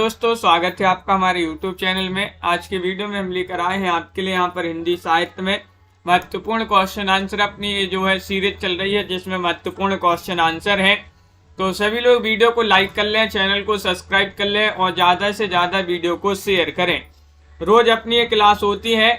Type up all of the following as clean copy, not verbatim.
दोस्तों, स्वागत है आपका हमारे YouTube चैनल में। आज के वीडियो में हम लेकर आए हैं आपके लिए यहाँ पर हिंदी साहित्य में महत्वपूर्ण क्वेश्चन आंसर। अपनी ये जो है सीरीज चल रही है जिसमें महत्वपूर्ण क्वेश्चन आंसर हैं। तो सभी लोग वीडियो को लाइक कर लें, चैनल को सब्सक्राइब कर लें और ज़्यादा से ज़्यादा वीडियो को शेयर करें। रोज अपनी ये क्लास होती है,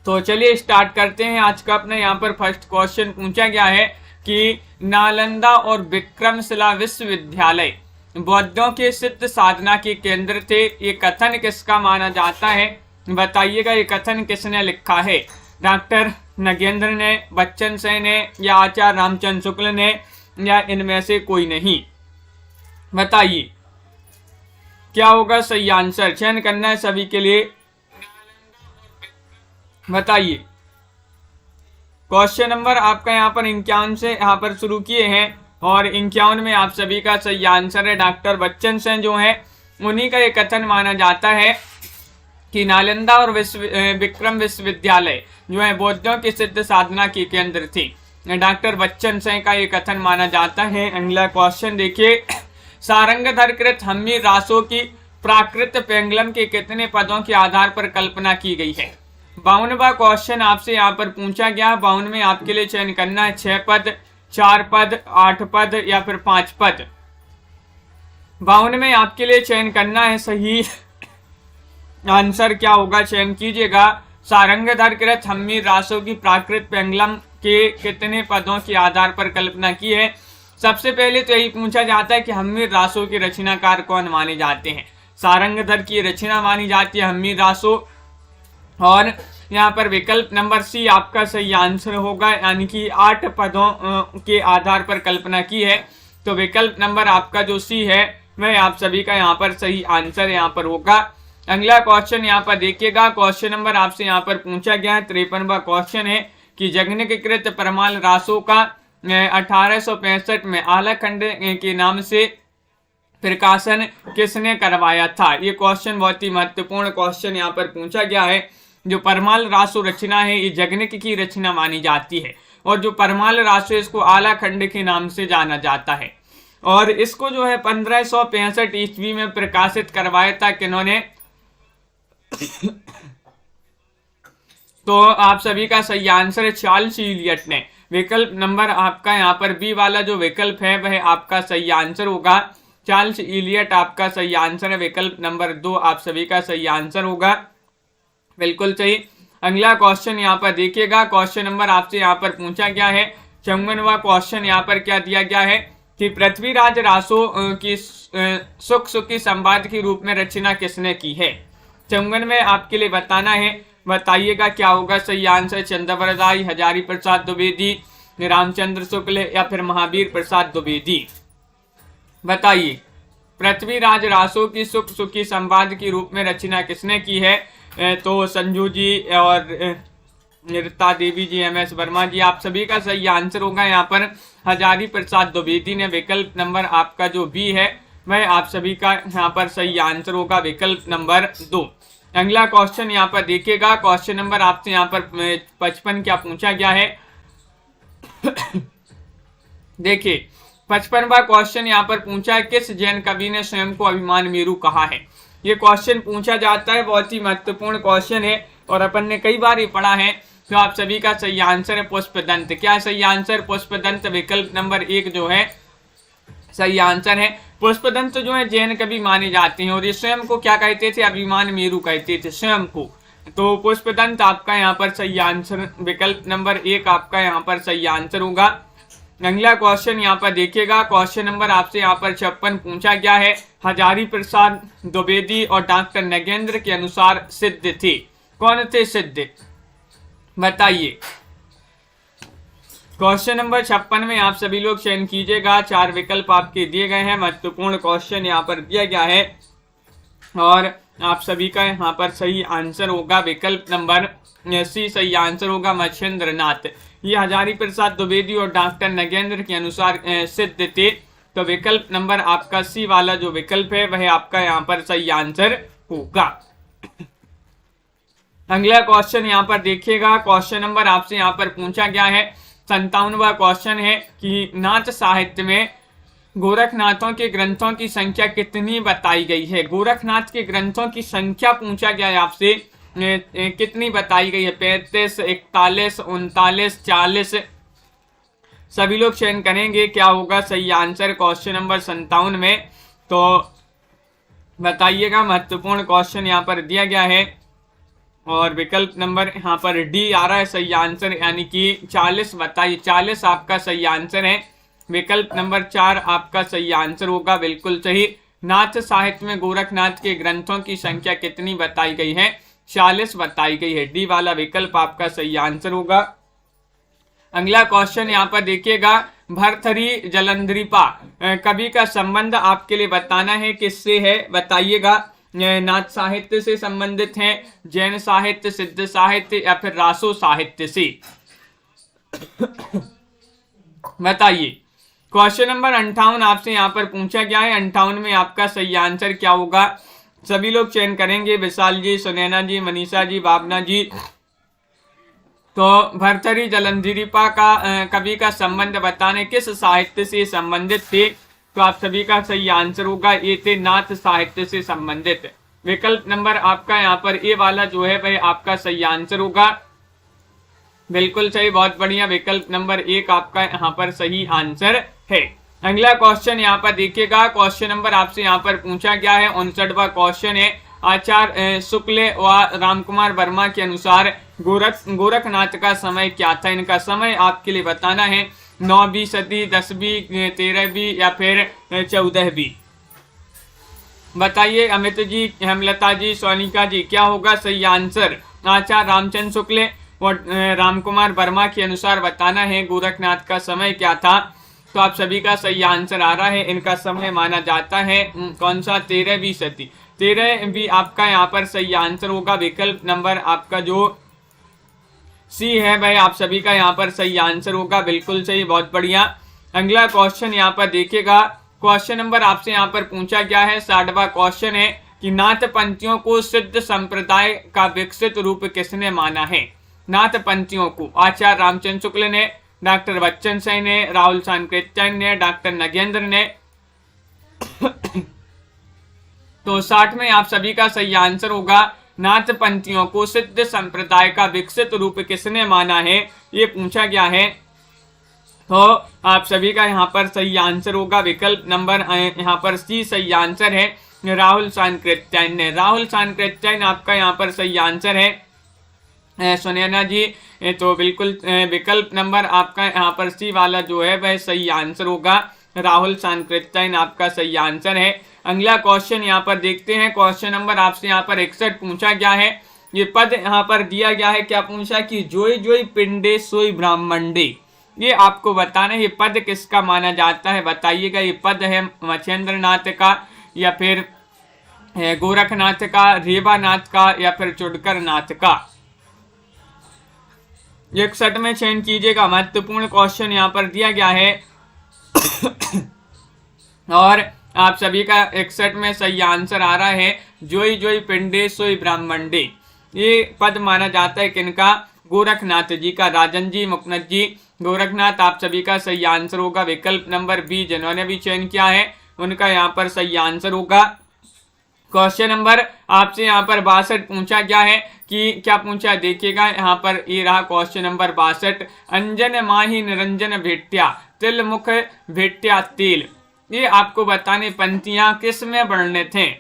तो चलिए स्टार्ट करते हैं। आज का अपने यहाँ पर फर्स्ट क्वेश्चन पूछा गया है कि नालंदा और विक्रमशिला विश्वविद्यालय बौद्धों के सिद्ध साधना के केंद्र थे। ये कथन किसका माना जाता है? बताइएगा, ये कथन किसने लिखा है? डॉक्टर नगेंद्र ने, बच्चन सिंह ने, या आचार्य रामचंद्र शुक्ल ने, या इनमें से कोई नहीं? बताइए क्या होगा सही आंसर। चयन करना है सभी के लिए। बताइए। क्वेश्चन नंबर आपका यहाँ पर 51 से यहाँ पर शुरू किए हैं और 51 में आप सभी का सही आंसर है डॉक्टर बच्चन सिंह जो है उन्हीं का ये कथन माना जाता है कि नालंदा और विक्रम विश्वविद्यालय जो है बौद्धों की सिद्ध साधना की केंद्र थी। डॉक्टर बच्चन सिंह का ये कथन माना जाता है। अगला क्वेश्चन देखिए, सारंगधरकृत हम्मी रासो की प्राकृत पेंगलम के कितने पदों के आधार पर कल्पना की गई है? 52वां क्वेश्चन आपसे यहाँ पर पूछा गया। 52 में आपके लिए चयन करना है 6 पद, 4 पद, 8 पद या फिर 5 पद। 52 में आपके लिए चयन करना है। सही आंसर क्या होगा चयन कीजिएगा। सारंगधरकृत हम्मी रासो की प्राकृत पेंगलम के कितने पदों के आधार पर कल्पना की है? सबसे पहले तो यही पूछा जाता है कि हम्मी रासो के रचनाकार कौन माने जाते हैं। सारंगधर की रचना मानी जाती है हम्मी रासो, और यहाँ पर विकल्प नंबर सी आपका सही आंसर होगा, यानी कि 8 पदों के आधार पर कल्पना की है। तो विकल्प नंबर आपका जो सी है वह आप सभी का यहाँ पर सही आंसर यहाँ पर होगा। अगला क्वेश्चन यहाँ पर देखिएगा। क्वेश्चन नंबर आपसे यहाँ पर पूछा गया है 53वां क्वेश्चन है कि जगनिकृत परमाल रासो का 1865 में आलाखंड के नाम से प्रकाशन किसने करवाया था? ये क्वेश्चन बहुत ही महत्वपूर्ण क्वेश्चन यहाँ पर पूछा गया है। जो परमाल रासो रचना है ये जगनिक की रचना मानी जाती है, और जो परमाल रासो इसको आलाखंड के नाम से जाना जाता है, और इसको जो है 1565 ईस्वी में प्रकाशित करवाया था किन्होंने? तो आप सभी का सही आंसर है चार्ल्स इलियट ने। विकल्प नंबर आपका यहाँ पर बी वाला जो विकल्प है वह आपका सही आंसर होगा। चार्ल्स इलियट आपका सही आंसर है। विकल्प नंबर 2 आप सभी का सही आंसर होगा। बिल्कुल सही। अगला क्वेश्चन यहाँ पर देखिएगा। क्वेश्चन नंबर आपसे यहाँ पर पूछा गया है 54वां क्वेश्चन यहाँ पर क्या दिया गया है कि पृथ्वीराज रासो की सुख सुखी संवाद के रूप में रचना किसने की है? 54 में आपके लिए बताना है। बताइएगा क्या होगा सही आंसर। चंद्रवरदाई, हजारी प्रसाद द्विवेदी, रामचंद्र शुक्ल या फिर महावीर प्रसाद द्विवेदी? बताइए। पृथ्वीराज रासो की सुख सुखी संवाद के रूप में रचना किसने की है? तो संजू जी और निरता देवी जी, MS वर्मा जी, आप सभी का सही आंसर होगा यहाँ पर हजारी प्रसाद द्विवेदी ने। विकल्प नंबर आपका जो बी है वह आप सभी का यहाँ पर सही आंसर होगा। विकल्प नंबर 2। अगला क्वेश्चन यहाँ पर देखिएगा। क्वेश्चन नंबर आपसे यहाँ पर 55 क्या पूछा गया है? देखिए 55वां क्वेश्चन यहाँ पर पूछा है किस जैन कवि ने स्वयं को अभिमान मेरु कहा है? ये क्वेश्चन पूछा जाता है, बहुत ही महत्वपूर्ण क्वेश्चन है और अपन ने कई बार ये पढ़ा है। तो आप सभी का सही आंसर है पुष्पदंत। क्या सही आंसर? पुष्पदंत। विकल्प नंबर 1 जो है सही आंसर है। पुष्पदंत जो है जैन कवि माने जाते हैं और ये स्वयं को क्या कहते थे? अभिमान मेरु कहते थे स्वयं को। तो पुष्पदंत आपका यहाँ पर सही आंसर। विकल्प नंबर 1 आपका यहाँ पर सही आंसर होगा। अगला क्वेश्चन यहाँ पर देखिएगा। क्वेश्चन नंबर आपसे यहाँ पर 56 पूछा गया है हजारी प्रसाद द्विवेदी और डॉक्टर नगेंद्र के अनुसार सिद्ध थे। कौन थे सिद्ध? बताइए। क्वेश्चन नंबर 56 में आप सभी लोग चयन कीजिएगा। 4 विकल्प आपके दिए गए हैं। महत्वपूर्ण क्वेश्चन यहाँ पर दिया गया है और आप सभी का यहाँ पर सही आंसर होगा। विकल्प नंबर सी सही आंसर होगा, मच्छेंद्र नाथ। ये हजारी प्रसाद द्विवेदी और डॉक्टर नगेंद्र के अनुसार सिद्ध थे। तो विकल्प नंबर आपका सी वाला जो विकल्प है वह आपका यहाँ पर सही आंसर होगा। अगला क्वेश्चन यहाँ पर देखिएगा। क्वेश्चन नंबर आपसे यहाँ पर पूछा गया है 57वां क्वेश्चन है कि नाच साहित्य में गोरखनाथों के ग्रंथों की संख्या कितनी बताई गई है? गोरखनाथ के ग्रंथों की संख्या पूछा गया है आपसे, कितनी बताई गई है? 35, 41, 39, 40। सभी लोग चयन करेंगे क्या होगा सही आंसर क्वेश्चन नंबर 57 में। तो बताइएगा, महत्वपूर्ण क्वेश्चन यहाँ पर दिया गया है और विकल्प नंबर यहाँ पर डी आ रहा है सही आंसर, यानी कि 40 बताइए। 40 आपका सही आंसर है। विकल्प नंबर 4 आपका सही आंसर होगा, बिल्कुल सही। नाथ साहित्य में गोरखनाथ के ग्रंथों की संख्या कितनी बताई गई है? 40 बताई गई है। डी वाला विकल्प आपका सही आंसर होगा। अगला क्वेश्चन यहाँ पर देखिएगा, भरथरी जलंधरीपा कवि का संबंध आपके लिए बताना है, किससे है बताइएगा। नाथ साहित्य से संबंधित है, जैन साहित्य, सिद्ध साहित्य या फिर रासो साहित्य से? बताइए। क्वेश्चन नंबर 58 आपसे यहाँ पर पूछा गया है। 58 में आपका सही आंसर क्या होगा? सभी लोग चयन करेंगे, विशाल जी, सुनैना जी, मनीषा जी, भावना जी। तो भरथरी जलंधरीपा का कवि का संबंध बताने किस साहित्य से संबंधित थे? तो आप सभी का सही आंसर होगा ये थे नाथ साहित्य से संबंधित। विकल्प नंबर आपका यहाँ पर ए वाला जो है वह आपका सही आंसर होगा, बिल्कुल सही, बहुत बढ़िया। विकल्प नंबर 1 आपका यहाँ पर सही आंसर है। अगला क्वेश्चन यहाँ पर देखिएगा, क्वेश्चन नंबर आपसे यहाँ पर पूछा गया है 59वां क्वेश्चन है। आचार्य शुक्ल व रामकुमार वर्मा के अनुसार गोरखनाथ का समय क्या था? इनका समय आपके लिए बताना है, 9वीं सदी, 10वीं, 13वीं या फिर 14वीं? बताइए अमित जी, हेमलता जी, सोनिका जी, क्या होगा सही आंसर? आचार्य रामचंद्र शुक्ल और रामकुमार वर्मा के अनुसार बताना है गोरखनाथ का समय क्या था। तो आप सभी का सही आंसर आ रहा है, इनका समय माना जाता है कौन सा? 13वीं सदी। 13वीं आपका यहाँ पर सही आंसर होगा। विकल्प नंबर आपका जो सी है वह आप सभी का यहाँ पर सही आंसर होगा, बिल्कुल सही, बहुत बढ़िया। अगला क्वेश्चन यहाँ पर देखिएगा, क्वेश्चन नंबर आपसे यहाँ पर पूछा गया है 60वां क्वेश्चन है कि नाथ पंथियों को सिद्ध संप्रदाय का विकसित रूप किसने माना है? नाथ पंथियों को आचार्य रामचंद्र शुक्ल ने, डॉक्टर बच्चन सिंह ने, राहुल सांकृत्यायन ने, डॉक्टर नगेंद्र ने। तो 60 में आप सभी का सही आंसर होगा, नाथ पंथियों को सिद्ध संप्रदाय का विकसित रूप किसने माना है, ये पूछा गया है। तो आप सभी का यहाँ पर सही आंसर होगा, विकल्प नंबर यहाँ पर सी सही आंसर है, राहुल सांकृत्यायन ने। राहुल सांकृत्यायन आपका यहाँ पर सही आंसर है सुनैना जी। तो बिल्कुल विकल्प नंबर आपका यहाँ पर सी वाला जो है वह सही आंसर होगा, राहुल सांकृत्यायन आपका सही आंसर है। अगला क्वेश्चन यहाँ पर देखते हैं, क्वेश्चन नंबर आपसे यहाँ पर 61 पूछा गया है। ये पद यहाँ पर दिया गया है, क्या पूछा कि जोई जोई पिंडे सोई ब्राह्मंडे, ये आपको बताना है ये पद किसका माना जाता है, बताइएगा। ये पद है मच्छेंद्र नाथ का या फिर गोरखनाथ का, रेवानाथ का या फिर चुड़कर नाथ का? 61 में चयन कीजिएगा, महत्वपूर्ण क्वेश्चन यहाँ पर दिया गया है। और आप सभी का 61 में सही आंसर आ रहा है, जोई जोई पिंडे सोई ब्राह्मंडे। ये पद माना जाता है किनका? गोरखनाथ जी का। राजन जी, मुकनद जी, गोरखनाथ आप सभी का सही आंसर होगा। विकल्प नंबर बी जिन्होंने भी चयन किया है उनका यहाँ पर सही आंसर होगा। क्वेश्चन नंबर आपसे यहाँ पर 62 पूछा गया है कि क्या पूछा, देखिएगा यहाँ पर ये रहा क्वेश्चन नंबर 62। अंजन माही निरंजन भेट्या तिल मुख भेट्या तेल, ये आपको बताने पंक्तियां किस में वर्णित हैं,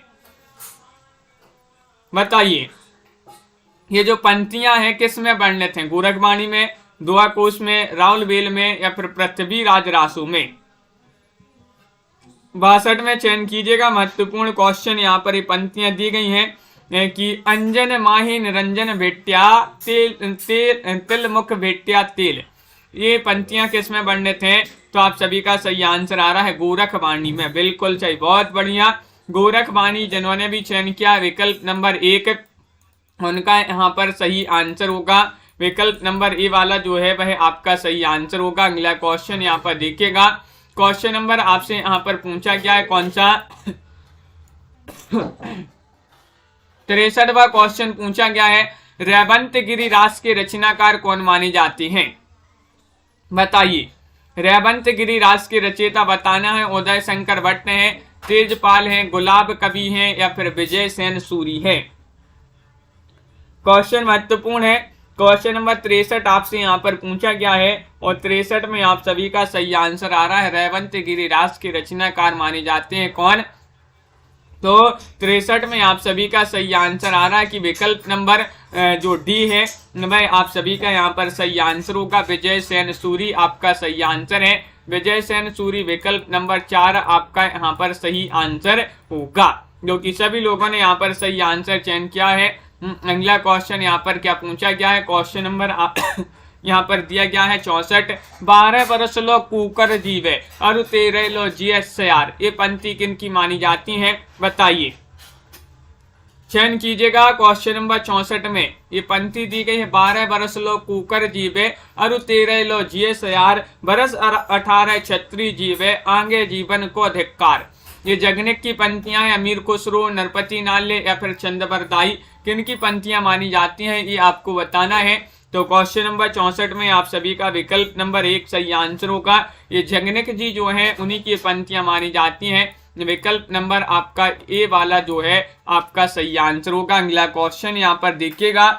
बताइए। ये जो पंक्तियां हैं किस में वर्णित हैं? गोरखवाणी में, दुआ कोश में, राहुल बेल में या फिर पृथ्वीराज रासो में? 62 में चयन कीजिएगा, महत्वपूर्ण क्वेश्चन यहाँ पर ये पंक्तियां दी गई हैं कि अंजन माही निरंजन भेट्या तिल मुख भेट्या तेल, ये पंक्तियां किस में वर्णित हैं? तो आप सभी का सही आंसर आ रहा है गोरखवाणी में, बिल्कुल सही, बहुत बढ़िया। गोरखवाणी जिन्होंने भी चयन किया विकल्प नंबर 1 उनका यहाँ पर सही आंसर होगा। विकल्प नंबर ए वाला जो है वह आपका सही आंसर होगा। अगला क्वेश्चन यहाँ पर देखिएगा, क्वेश्चन नंबर आपसे यहाँ पर पूछा गया है कौन सा? 63वां क्वेश्चन पूछा गया है, रेवंत गिरिराज के रचनाकार कौन माने जाते हैं, बताइए। रेवंत गिरिराज के रचयिता बताना है। उदय शंकर भट्ट है, तेजपाल हैं, गुलाब कवि हैं या फिर विजय सेन सूरी है। क्वेश्चन महत्वपूर्ण है। क्वेश्चन नंबर 63 आपसे यहाँ पर पूछा गया है और 63 में आप सभी का सही आंसर आ रहा है। रेवंत गिरिराज के रचनाकार माने जाते हैं कौन? तो 63 में आप सभी का सही आंसर आ रहा है कि विकल्प नंबर जो डी है वह आप सभी का यहाँ पर सही आंसर होगा। विजय सेन सूरी आपका सही आंसर है। विजय सेन सूरी विकल्प नंबर 4 आपका यहाँ पर सही आंसर होगा, जो कि सभी लोगों ने यहाँ पर सही आंसर चयन किया है। अगला क्वेश्चन यहाँ पर क्या पूछा गया है? क्वेश्चन नंबर यहाँ पर दिया गया है 64। 12 बरस लो कुकर जीवे और 13 लो जीएसआर, ये पंक्ति किन की मानी जाती है? बताइए, चयन कीजिएगा। क्वेश्चन नंबर 64 में ये पंक्ति दी गई है, 12 बरस लो कुकर जीवे और 13 लो जीएसआर, बरस 18 छत्री जीवे, आगे जीवन को धिक्कार। ये जगनिक की पंक्तियां हैं। अमीर खुसरो, नरपति नाले या फिर चंद्रबरदाई, किन की पंक्तियां मानी जाती हैं ये आपको बताना है। तो क्वेश्चन नंबर 64 में आप सभी का विकल्प नंबर 1 सही आंसर होगा। ये जगनिक जी जो है उन्हीं की पंक्तियां मानी जाती हैं। विकल्प नंबर आपका ए वाला जो है आपका सही आंसर होगा। अगला क्वेश्चन यहाँ पर देखिएगा।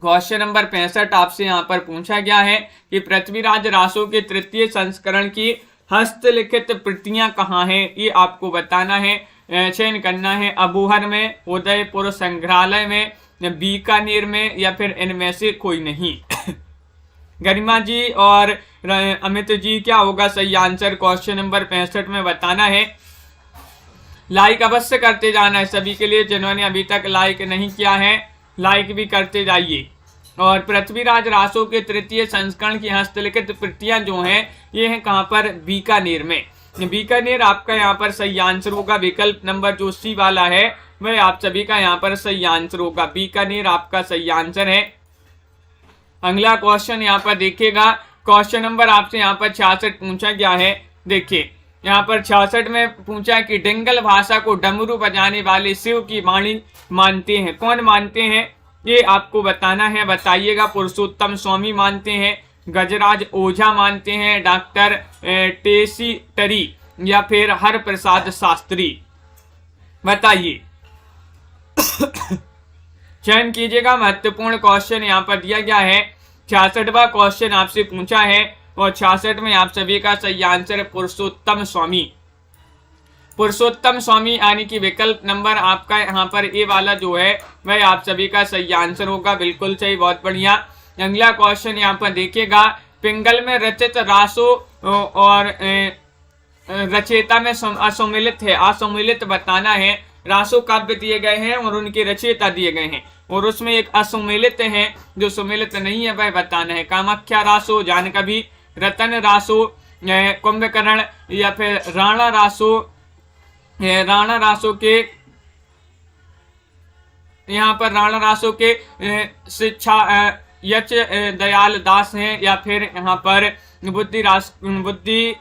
क्वेश्चन नंबर 65 आपसे यहाँ पर पूछा गया है कि पृथ्वीराज रासो के तृतीय संस्करण की हस्तलिखित प्रतियां कहाँ हैं, ये आपको बताना है, चयन करना है। अबूहर में, उदयपुर संग्रहालय में, बीकानेर में या फिर इनमें से कोई नहीं। गरिमा जी और अमित जी क्या होगा सही आंसर? क्वेश्चन नंबर 65 में बताना है। लाइक अवश्य करते जाना है सभी के लिए, जिन्होंने अभी तक लाइक नहीं किया है लाइक भी करते जाइए। और पृथ्वीराज रासो के तृतीय संस्करण की हस्तलिखित प्रतियां जो हैं ये हैं कहाँ पर? बीकानेर में। बीकानेर आपका यहाँ पर सही आंसर होगा। विकल्प नंबर जो सी वाला है वह आप सभी का यहाँ पर सही आंसर होगा। बीकानेर आपका सही आंसर है। अगला क्वेश्चन यहाँ पर देखिएगा। क्वेश्चन नंबर आपसे यहाँ पर 66 पूछा गया है। देखिए यहाँ पर 66 में पूछा कि डिंगल भाषा को डमरू बजाने वाले शिव की वाणी मानते हैं, कौन मानते हैं ये आपको बताना है। बताइएगा। पुरुषोत्तम स्वामी मानते हैं, गजराज ओझा मानते हैं, डॉक्टर टेसी टरी या फिर हर प्रसाद शास्त्री, बताइए। चयन कीजिएगा। महत्वपूर्ण क्वेश्चन यहाँ पर दिया गया है। 66वां क्वेश्चन आपसे पूछा है और 66 में आप सभी का सही आंसर है पुरुषोत्तम स्वामी। पुरुषोत्तम स्वामी यानी कि विकल्प नंबर आपका यहाँ पर ए वाला जो है वह आप सभी का सही आंसर होगा। बिल्कुल सही, बहुत बढ़िया। अगला क्वेश्चन यहाँ पर देखिएगा। पिंगल में रचित रासो और रचयिता में असम्मिलित है, असम्मिलित बताना है। रासो काव्य दिए गए हैं और उनके रचयिता दिए गए हैं और उसमें एक असम्मिलित है, जो सम्मिलित नहीं है वह बताना है। कामाख्या रासो, जानकवि, रतन रासो, कुंभकर्ण या फिर राणा रासो। राणा रासो के यहाँ पर राणा रासो के शिक्षा यच दयाल दास हैं या फिर यहाँ पर बुद्धि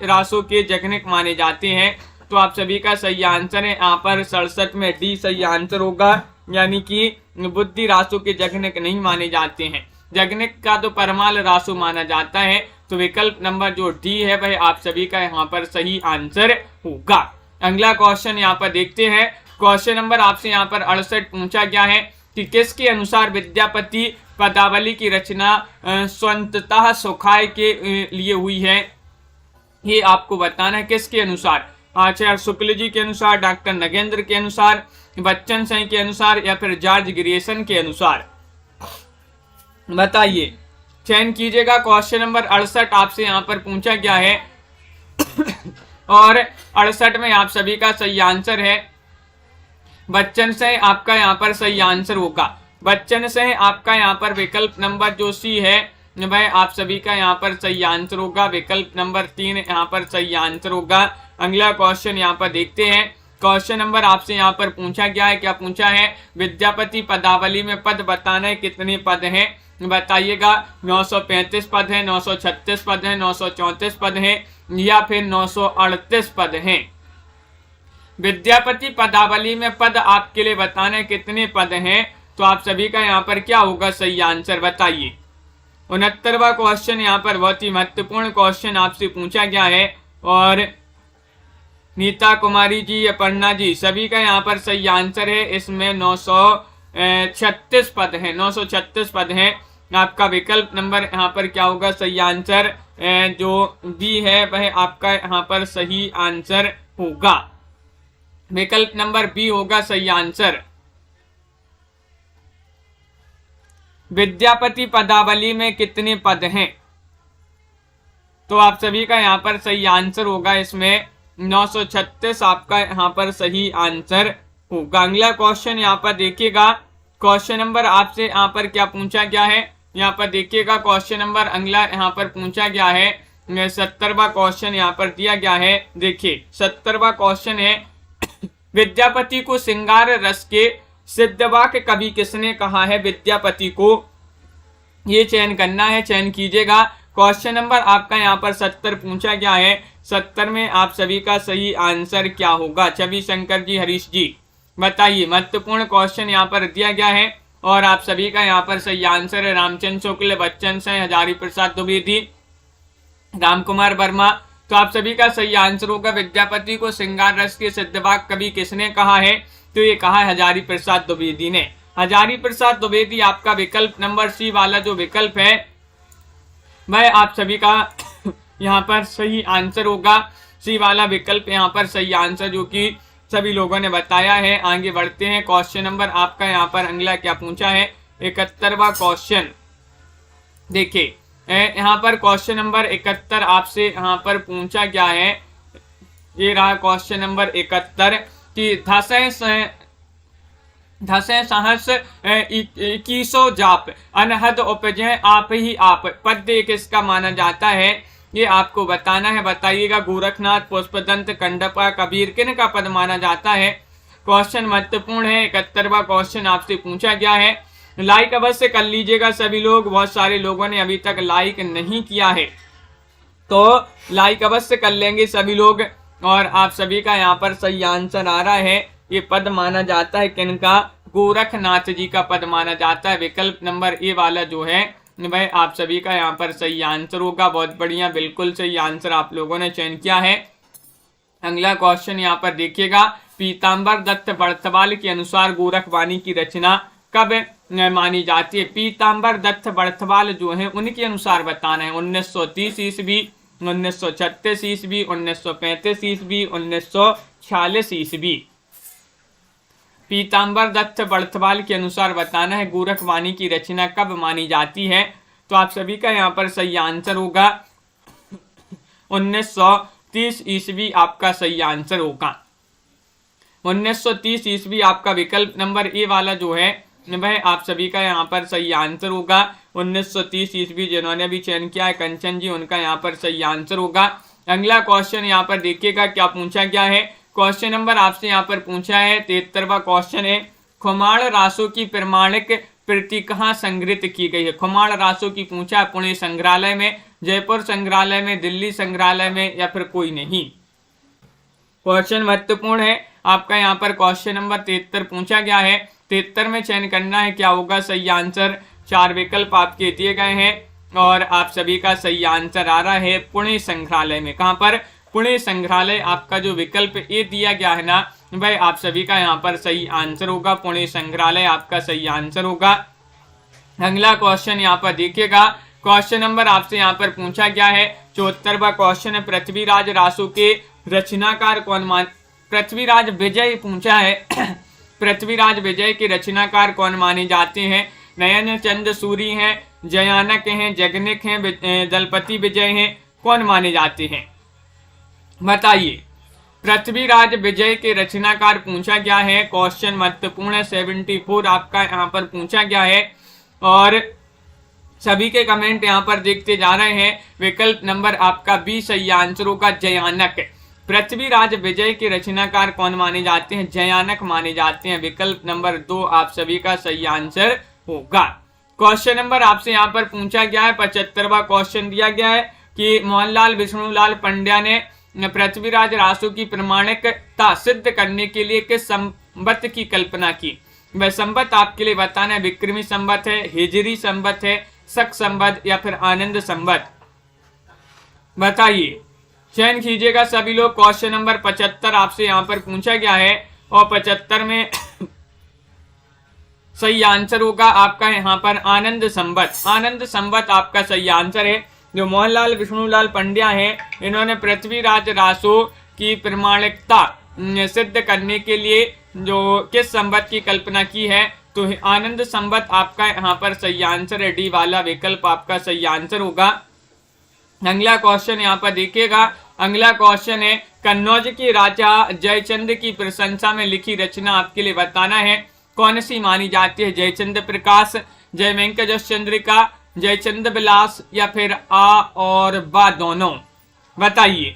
रासो के जगनिक माने जाते हैं। तो आप सभी का सही आंसर है यहाँ पर 67 में डी सही आंसर होगा, यानी कि बुद्धि रासो के जगनिक नहीं माने जाते हैं। जगनिक का तो परमाल रासो माना जाता है। तो विकल्प नंबर जो डी है वह आप सभी का यहाँ पर सही आंसर होगा। अगला क्वेश्चन यहाँ पर देखते हैं। क्वेश्चन नंबर आपसे यहाँ पर 68 पूछा गया है कि किसके अनुसार विद्यापति पदावली की रचना स्वतंत्रता सुखाय के लिए हुई है, ये आपको बताना है। किसके अनुसार? आचार्य शुक्ल जी के अनुसार, डॉक्टर नगेंद्र के अनुसार, बच्चन सिंह के अनुसार या फिर जॉर्ज ग्रियर्सन के अनुसार, बताइए। चयन कीजिएगा। क्वेश्चन नंबर 68 आपसे यहाँ पर पूछा गया है और 68 में आप सभी का सही आंसर है बच्चन से, आपका यहाँ पर सही आंसर होगा। बच्चन से आपका यहाँ पर विकल्प नंबर जो सी है वह आप सभी का यहाँ पर सही आंसर होगा। विकल्प नंबर 3 यहाँ पर सही आंसर होगा। अगला क्वेश्चन यहाँ पर देखते हैं। क्वेश्चन नंबर आपसे यहाँ पर पूछा गया है, क्या पूछा है? विद्यापति पदावली में पद बताना है, कितने पद हैं बताइएगा। 935 पद हैं, 936 पद हैं, 934 पद हैं या फिर 938 पद हैं। विद्यापति पदावली में पद आपके लिए बताना है कितने पद हैं। तो आप सभी का यहाँ पर क्या होगा सही आंसर, बताइए। 69वां क्वेश्चन यहाँ पर बहुत ही महत्वपूर्ण क्वेश्चन आपसे पूछा गया है और नीता कुमारी जी, अपर्णा जी, सभी का यहाँ पर सही आंसर है। इसमें 936 पद हैं, 936 पद हैं। आपका विकल्प नंबर यहाँ पर क्या होगा सही आंसर, जो बी है वह आपका यहाँ पर सही आंसर होगा। विकल्प नंबर बी होगा सही आंसर। विद्यापति पदावली में कितने पद हैं? तो आप सभी का यहाँ पर सही आंसर होगा इसमें 936 आपका यहाँ पर सही आंसर होगा। अगला क्वेश्चन यहाँ पर देखिएगा, क्वेश्चन नंबर आपसे यहाँ पर क्या पूछा गया है, यहाँ पर देखिएगा क्वेश्चन नंबर अगला यहाँ पर पूछा गया है 70वां क्वेश्चन यहाँ पर दिया गया है। देखिए 70वां क्वेश्चन है, विद्यापति को श्रृंगार रस के सिद्धवाक्य कवि किसने कहा है? विद्यापति को ये चयन करना है, चयन कीजिएगा। क्वेश्चन नंबर आपका यहाँ पर 70 पूछा गया है। 70 में आप सभी का सही आंसर क्या होगा? छवि शंकर जी, हरीश जी बताइए। महत्वपूर्ण क्वेश्चन यहाँ पर दिया गया है और आप सभी का यहाँ पर सही आंसर है रामचंद्र शुक्ल, बच्चन सिंह, हजारी प्रसाद द्विवेदी, राम कुमार वर्मा। तो आप सभी का सही आंसर होगा विद्यापति को श्रृंगार रस के सिद्धवाक्य कवि किसने कहा है? तो ये कहा है हजारी प्रसाद द्विवेदी ने। हजारी प्रसाद द्विवेदी आपका विकल्प नंबर सी वाला जो विकल्प है वह आप सभी का यहाँ पर सही आंसर होगा। सी वाला विकल्प यहाँ पर सही आंसर जो कि सभी लोगों ने बताया है। आगे बढ़ते हैं, क्वेश्चन नंबर आपका यहाँ पर अगला क्या पूछा है? 71वां क्वेश्चन। देखिए यहाँ पर क्वेश्चन नंबर 71 आपसे यहाँ पर पूछा गया है। ये रहा क्वेश्चन नंबर 71 कि धसे सहस 21 जाप अनहद उपजे आप ही आप पद किसका माना जाता है? ये आपको बताना है। बताइएगा। गोरखनाथ, पुष्पदंत, कंडपा, कबीर किन का पद माना जाता है? क्वेश्चन महत्वपूर्ण है। 71वां क्वेश्चन आपसे पूछा गया है। लाइक अवश्य कर लीजिएगा सभी लोग। बहुत सारे लोगों ने अभी तक लाइक नहीं किया है, तो लाइक अवश्य कर लेंगे सभी लोग। और आप सभी का यहाँ पर सही आंसर आ रहा है। ये पद माना जाता है किनका? गोरखनाथ जी का पद माना जाता है। विकल्प नंबर ए वाला जो है वह आप सभी का यहाँ पर सही आंसर होगा। बहुत बढ़िया, बिल्कुल सही आंसर आप लोगों ने चयन किया है। अगला क्वेश्चन यहाँ पर देखिएगा, पीताम्बर दत्त बड़थवाल के अनुसार गोरखवाणी की रचना कब मानी जाती है? पीताम्बर दत्त बड़थवाल जो है उनके अनुसार बताना है। 1930 ईस्वी, 1936 ईस्वी, 1935 ईस्वी, 1946 ईस्वी। पीताम्बर दत्त बड़थवाल के अनुसार बताना है गोरखवाणी की रचना कब मानी जाती है। तो आप सभी का यहाँ पर सही आंसर होगा 1930 ईस्वी आपका सही आंसर होगा। 1930 ईस्वी आपका विकल्प नंबर ए वाला जो है वह आप सभी का यहाँ पर सही आंसर होगा। 1930 ईस्वी जिन्होंने भी चयन किया है कंचन जी, उनका यहाँ पर सही आंसर होगा। अगला क्वेश्चन यहाँ पर देखिएगा क्या पूछा गया है। क्वेश्चन नंबर आपसे यहाँ पर पूछा है 73वां क्वेश्चन है, खुमाण रासों की प्रमाणिक प्रति कहाँ संग्रहित की गई है? खुमाण रासों की पूछा है पुणे संग्रहालय में, जयपुर संग्रहालय में, दिल्ली संग्रहालय में या फिर कोई नहीं। क्वेश्चन महत्वपूर्ण है। आपका यहाँ पर क्वेश्चन नंबर 73 पूछा गया है। 73 में चयन करना है क्या होगा सही आंसर। 4 विकल्प आपके दिए गए हैं और आप सभी का सही आंसर आ रहा है पुणे संग्रहालय में। कहाँ पर? पुणे संग्रहालय आपका जो विकल्प ए दिया गया है ना वह आप सभी का यहाँ पर सही आंसर होगा। पुणे संग्रहालय आपका सही आंसर होगा। अगला क्वेश्चन यहाँ पर देखिएगा, क्वेश्चन नंबर आपसे यहाँ पर पूछा गया है 74वां क्वेश्चन है, पृथ्वीराज रासो के रचनाकार कौन मान? पृथ्वीराज विजय पूछा है पृथ्वीराज विजय के रचनाकार कौन माने जाते हैं? नयन चंद सूरी हैं, जयानक हैं, जगनिक हैं, दलपति विजय हैं, कौन माने जाते हैं? बताइए। पृथ्वीराज विजय के रचनाकार पूछा गया है। क्वेश्चन महत्वपूर्ण है। 74 आपका यहाँ पर पूछा गया है और सभी के कमेंट यहाँ पर देखते जा रहे हैं। विकल्प नंबर आपका बी सही आंसर होगा, जयानक। पृथ्वीराज विजय के रचनाकार कौन माने जाते हैं? जयानक माने जाते हैं। विकल्प नंबर 2 आप सभी का सही आंसर होगा। क्वेश्चन नंबर आपसे यहाँ पर पूछा गया है 75वां क्वेश्चन दिया गया है कि मोहनलाल विष्णुलाल पंड्या ने पृथ्वीराज रासो की प्रमाणिकता सिद्ध करने के लिए किस संवत की कल्पना की? वह संवत आपके लिए बताना है विक्रमी संवत है, हिजरी संवत है शक संवत या फिर आनंद संवत? बताइए, चयन कीजिएगा सभी लोग। क्वेश्चन नंबर 75 आपसे यहाँ पर पूछा गया है और 75 में सही आंसर होगा आपका यहाँ पर आनंद संवत। आनंद संवत आपका सही आंसर है। जो मोहनलाल विष्णुलाल पंड्या हैं, इन्होंने पृथ्वीराज रासो की प्रमाणिकता सिद्ध करने के लिए जो किस संवत की कल्पना की है? तो आनंद संवत आपका यहाँ पर सही आंसर है। डी वाला विकल्प आपका सही आंसर होगा। अगला क्वेश्चन यहाँ पर देखिएगा। अगला क्वेश्चन है, कन्नौज के राजा जयचंद की प्रशंसा में लिखी रचना आपके लिए बताना है। कौन सी मानी जाती है? जयचंद प्रकाश, जय वेंकटेश चंद्रिका, जयचंद विलास या फिर आ और बा दोनों? बताइए।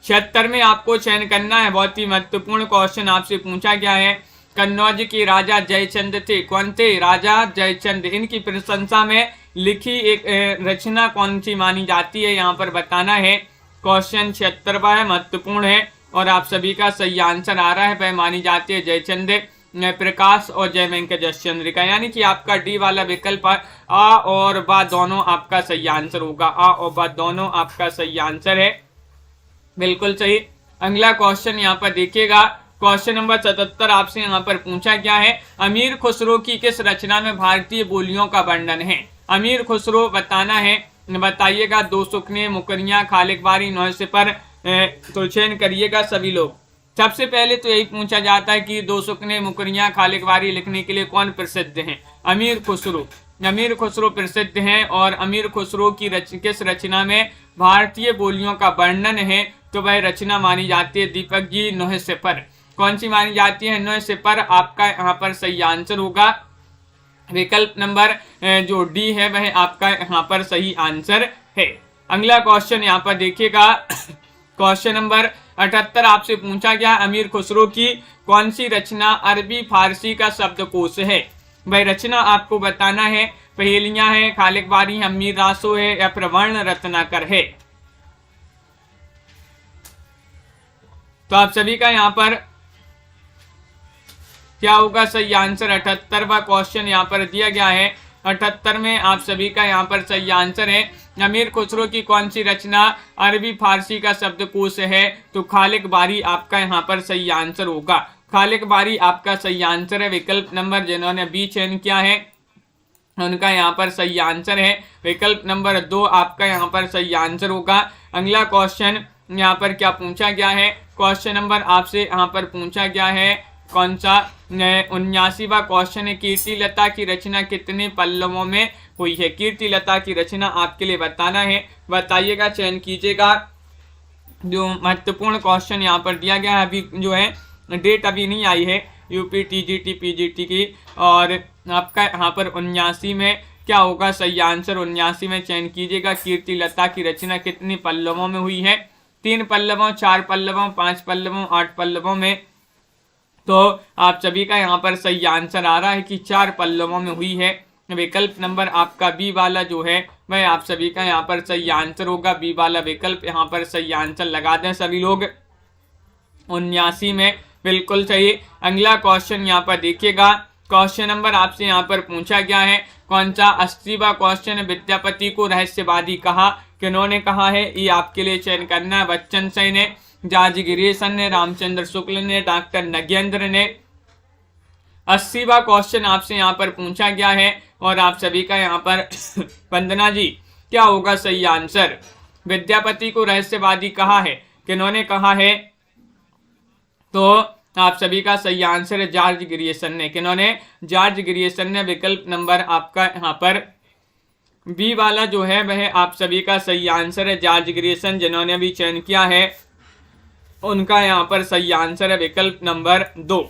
76 में आपको चयन करना है। बहुत ही महत्वपूर्ण क्वेश्चन आपसे पूछा गया है। कन्नौज के राजा जयचंद थे। कौन थे? राजा जयचंद। इनकी प्रशंसा में लिखी एक रचना कौन सी मानी जाती है? यहाँ पर बताना है। क्वेश्चन 76वां है, महत्वपूर्ण है और आप सभी का सही आंसर आ रहा है। वह मानी जाती है जयचंद प्रकाश और जय वेंकटेश चंद्रिका, यानी कि आपका डी वाला विकल्प आ और बा दोनों आपका सही आंसर होगा। आ और बा दोनों आपका सही आंसर है, बिल्कुल सही। अगला क्वेश्चन यहाँ पर देखिएगा। क्वेश्चन नंबर 77 आपसे यहाँ पर पूछा गया है। अमीर खुसरो की किस रचना में भारतीय बोलियों का वर्णन है? अमीर खुसरो बताना है। बताइएगा। दो सुखने, मुकरियां, खालिकबारी, नौ सिपर, तो चयन करिएगा सभी लोग। सबसे पहले तो यही पूछा जाता है कि दो सुखने, मुकरियां, खालिकबारी लिखने के लिए कौन प्रसिद्ध हैं? अमीर खुसरो। अमीर खुसरो प्रसिद्ध हैं। और अमीर खुसरो की किस रचना में भारतीय बोलियों का वर्णन है? तो वह रचना मानी जाती है दीपक जी नौ सिपर। कौन सी मानी जाती है? नौ सिपर आपका यहाँ पर सही आंसर होगा। विकल्प नंबर जो डी है वह आपका यहाँ पर सही आंसर है। अगला क्वेश्चन यहाँ पर देखिएगा। क्वेश्चन नंबर 78 आपसे पूछा गया। अमीर खुसरो की कौन सी रचना अरबी फारसी का शब्दकोश है? वह रचना आपको बताना है। पहेलियां है, खालिकबारी, अमीर रासो है या प्रवर्ण रत्नाकर है? तो आप सभी का यहाँ पर क्या होगा सही आंसर? 78वां क्वेश्चन यहाँ पर दिया गया है। 78 में आप सभी का यहाँ पर सही आंसर है। अमीर खुसरो की कौन सी रचना अरबी फारसी का शब्दकोश है? तो खालिकबारी आपका यहाँ पर सही आंसर होगा। खालिकबारी आपका सही आंसर है। विकल्प नंबर जिन्होंने बी चयन किया है उनका यहाँ पर सही आंसर है। विकल्प नंबर 2 आपका यहाँ पर सही आंसर होगा। अगला क्वेश्चन यहाँ पर क्या पूछा गया है? क्वेश्चन नंबर आपसे यहाँ पर पूछा गया है कौन सा? 79वां क्वेश्चन है। कीर्तिलता की रचना कितने पल्लवों में हुई है? कीर्तिलता की रचना आपके लिए बताना है। बताइएगा, चयन कीजिएगा। जो महत्वपूर्ण क्वेश्चन यहाँ पर दिया गया है, अभी जो है डेट अभी नहीं आई है यूपी टीजीटी पीजीटी की, और आपका यहाँ पर 79 में क्या होगा सही आंसर? 79 में चयन कीजिएगा। कीर्तिलता की रचना कितने पल्लवों में हुई है? 3 पल्लवों, 4 पल्लवों, 5 पल्लवों, 8 पल्लवों में? तो आप सभी का यहाँ पर सही आंसर आ रहा है कि 4 पल्लवों में हुई है। विकल्प नंबर आपका बी वाला जो है वह आप सभी का यहाँ पर सही आंसर होगा। बी वाला विकल्प यहाँ पर सही आंसर लगा दें सभी लोग। 79 में बिल्कुल सही। अगला क्वेश्चन यहाँ पर देखिएगा। क्वेश्चन नंबर आपसे यहाँ पर पूछा गया है कौन सा? 80वां क्वेश्चन। विद्यापति को रहस्यवादी कहा? किन्होंने कहा है? ये आपके लिए चयन करना है। बच्चन सिंह ने, जॉर्ज गिरिसन ने, रामचंद्र शुक्ल ने, डॉक्टर नगेंद्र ने। 80वां क्वेश्चन आपसे यहाँ पर पूछा गया है और आप सभी का यहाँ पर वंदना जी क्या होगा सही आंसर? विद्यापति को रहस्यवादी कहा है, किन्होंने कहा है? तो आप सभी का सही आंसर है जॉर्ज ग्रियर्सन ने। किन्होंने? जॉर्ज ग्रियर्सन ने। विकल्प नंबर आपका यहाँ पर बी वाला जो है वह आप सभी का सही आंसर है। जॉर्ज ग्रियर्सन जिन्होंने भी चयन किया है उनका यहाँ पर सही आंसर है विकल्प नंबर 2।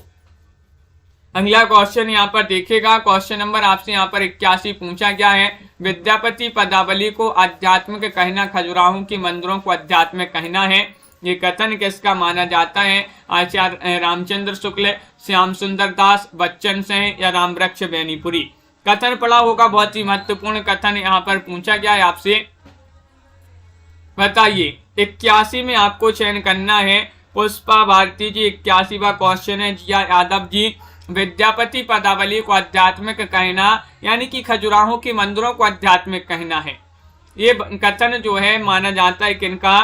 अगला क्वेश्चन यहाँ पर देखिएगा। क्वेश्चन नंबर आपसे यहाँ पर 81 पूछा गया है। विद्यापति पदावली को आध्यात्मिक कहना, खजुराहो की मंदिरों को आध्यात्मिक कहना है, ये कथन किसका माना जाता है? आचार्य रामचंद्र शुक्ल, श्याम सुंदर दास, बच्चन सिंह या रामवृक्ष बेनीपुरी? कथन पढ़ा होगा, बहुत ही महत्वपूर्ण कथन यहाँ पर पूछा गया है आपसे। बताइए। 81 में आपको चयन करना है। पुष्पा भारती जी 81वां क्वेश्चन है। जिया यादव जी विद्यापति पदावली को आध्यात्मिक कहना यानी कि खजुराहो के मंदिरों को आध्यात्मिक कहना है। ये कथन जो है माना जाता है किनका?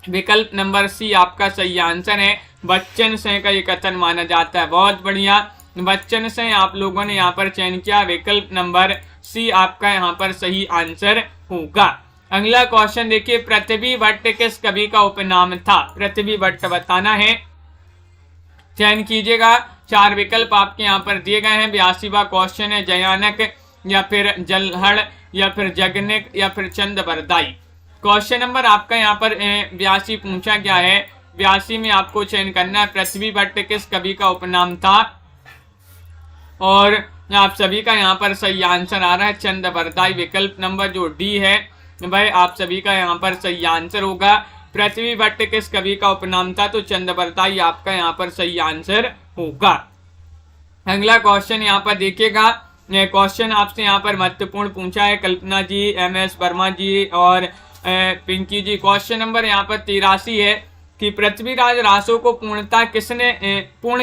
विकल्प नंबर सी आपका सही आंसर है। बच्चन सिंह का ये कथन माना जाता है। बहुत बढ़िया, बच्चन सिंह आप लोगों ने यहाँ पर चयन किया। विकल्प नंबर सी आपका यहाँ पर सही आंसर होगा। अगला क्वेश्चन देखिए, पृथ्वी भट्ट किस कवि का उपनाम था? पृथ्वी भट्ट बताना है, चयन कीजिएगा। 4 विकल्प आपके यहाँ पर दिए गए हैं। 82वां क्वेश्चन है, जयानक या फिर जलहड़ या फिर जगनिक या फिर चंदबरदाई। क्वेश्चन नंबर आपका यहाँ पर 82 पूछा गया है। 82 में आपको चयन करना है, पृथ्वी भट्ट किस कवि का उपनाम था? और आप सभी का यहाँ पर सही आंसर आ रहा है चंदबरदाई। विकल्प नंबर जो डी है भाई आप सभी का यहाँ पर सही आंसर होगा। पृथ्वी भट्ट किस कवि का उपनाम था? तो चंदबरदाई आपका यहाँ पर सही आंसर होगा। अगला क्वेश्चन यहाँ पर देखिएगा, क्वेश्चन आपसे यहाँ पर महत्वपूर्ण पूछा है। कल्पना जी, MS वर्मा जी और पिंकी जी। क्वेश्चन नंबर यहाँ पर 83 है कि पृथ्वीराज रासो को पूर्ण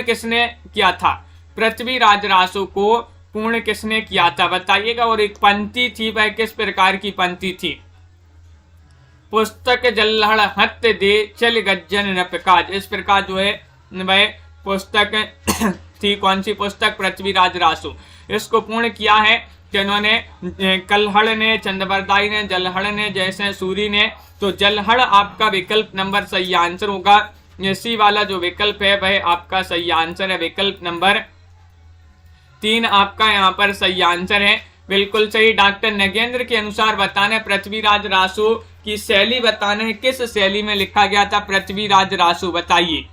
किसने किया था? पृथ्वीराज रासो को पूर्ण किसने किया था बताइएगा। और एक पंक्ति थी, वह किस प्रकार की पंक्ति थी? पुस्तक जल्हड़ हत दे चल गज्जन न प्रकाश। इस प्रकार जो है वह पुस्तक थी। कौन सी पुस्तक? पृथ्वीराज रासो। इसको पूर्ण किया है जिन्होंने कल्हड़ ने, चंदबरदाई ने, जलहड़ ने, जैसे सूरी ने। तो जलहड़ आपका विकल्प नंबर सही आंसर होगा। सी वाला जो विकल्प है वह आपका सही आंसर है। विकल्प नंबर 3 आपका यहाँ पर सही आंसर है। बिल्कुल सही। डॉक्टर नगेंद्र के अनुसार बताना है पृथ्वीराज रासो की शैली बताना है, किस शैली में लिखा गया था पृथ्वीराज रासो? बताइए।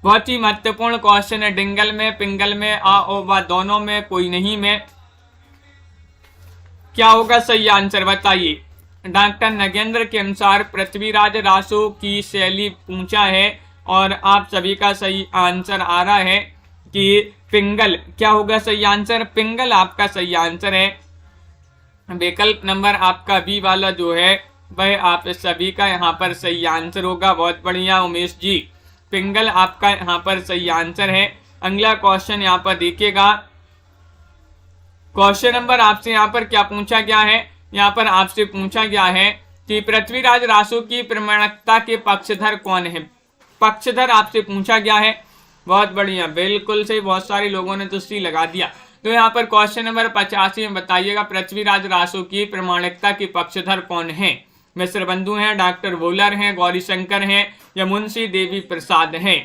बहुत ही महत्वपूर्ण क्वेश्चन है। डिंगल में, पिंगल में, आ ओ व दोनों में, कोई नहीं में, क्या होगा सही आंसर बताइए। डॉक्टर नगेंद्र के अनुसार पृथ्वीराज रासो की शैली पूछा है और आप सभी का सही आंसर आ रहा है कि पिंगल। क्या होगा सही आंसर? पिंगल आपका सही आंसर है। विकल्प नंबर आपका बी वाला जो है वह आप सभी का यहाँ पर सही आंसर होगा। बहुत बढ़िया उमेश जी, पिंगल आपका यहाँ पर सही आंसर है। अगला क्वेश्चन यहाँ पर देखिएगा, क्वेश्चन नंबर आपसे यहाँ पर क्या पूछा गया है? यहाँ पर आपसे पूछा गया है कि पृथ्वीराज रासो की प्रमाणिकता के पक्षधर कौन है? पक्षधर आपसे पूछा गया है। बहुत बढ़िया, बिल्कुल सही। बहुत सारे लोगों ने तो सी लगा दिया। तो यहाँ पर क्वेश्चन नंबर 85 में बताइएगा, पृथ्वीराज रासो की प्रमाणिकता के पक्षधर कौन है? मिश्र बंधु हैं, डॉक्टर वोलर हैं, गौरी शंकर हैं या मुंशी देवी प्रसाद हैं?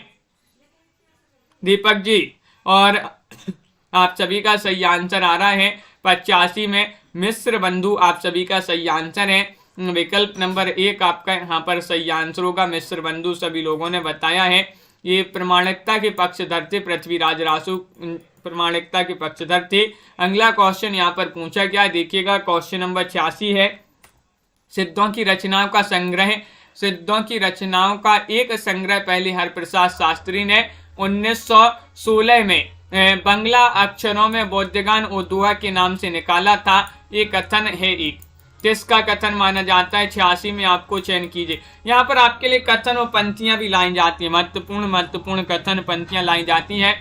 दीपक जी, और आप सभी का सही आंसर आ रहा है 85 में मिश्र बंधु आप सभी का सही आंसर है। विकल्प नंबर 1 आपका यहाँ पर सही आंसर होगा। मिश्र बंधु सभी लोगों ने बताया है। ये प्रमाणिकता के पक्षधर थे, पृथ्वीराज रासो प्रमाणिकता के पक्षधर थे। अगला क्वेश्चन यहाँ पर पूछा गया, देखिएगा क्वेश्चन नंबर 86 है। सिद्धों की रचनाओं का संग्रह, सिद्धों की रचनाओं का एक संग्रह पहले हरप्रसाद शास्त्री ने 1916 में बंगला अक्षरों में बोधगान उर्दुआ के नाम से निकाला था। ये कथन है एक, किसका कथन माना जाता है? 86 में आपको चयन कीजिए। यहाँ पर आपके लिए कथन और पंक्तियां भी लाई जाती है, महत्वपूर्ण कथन पंक्तियां लाई जाती हैं।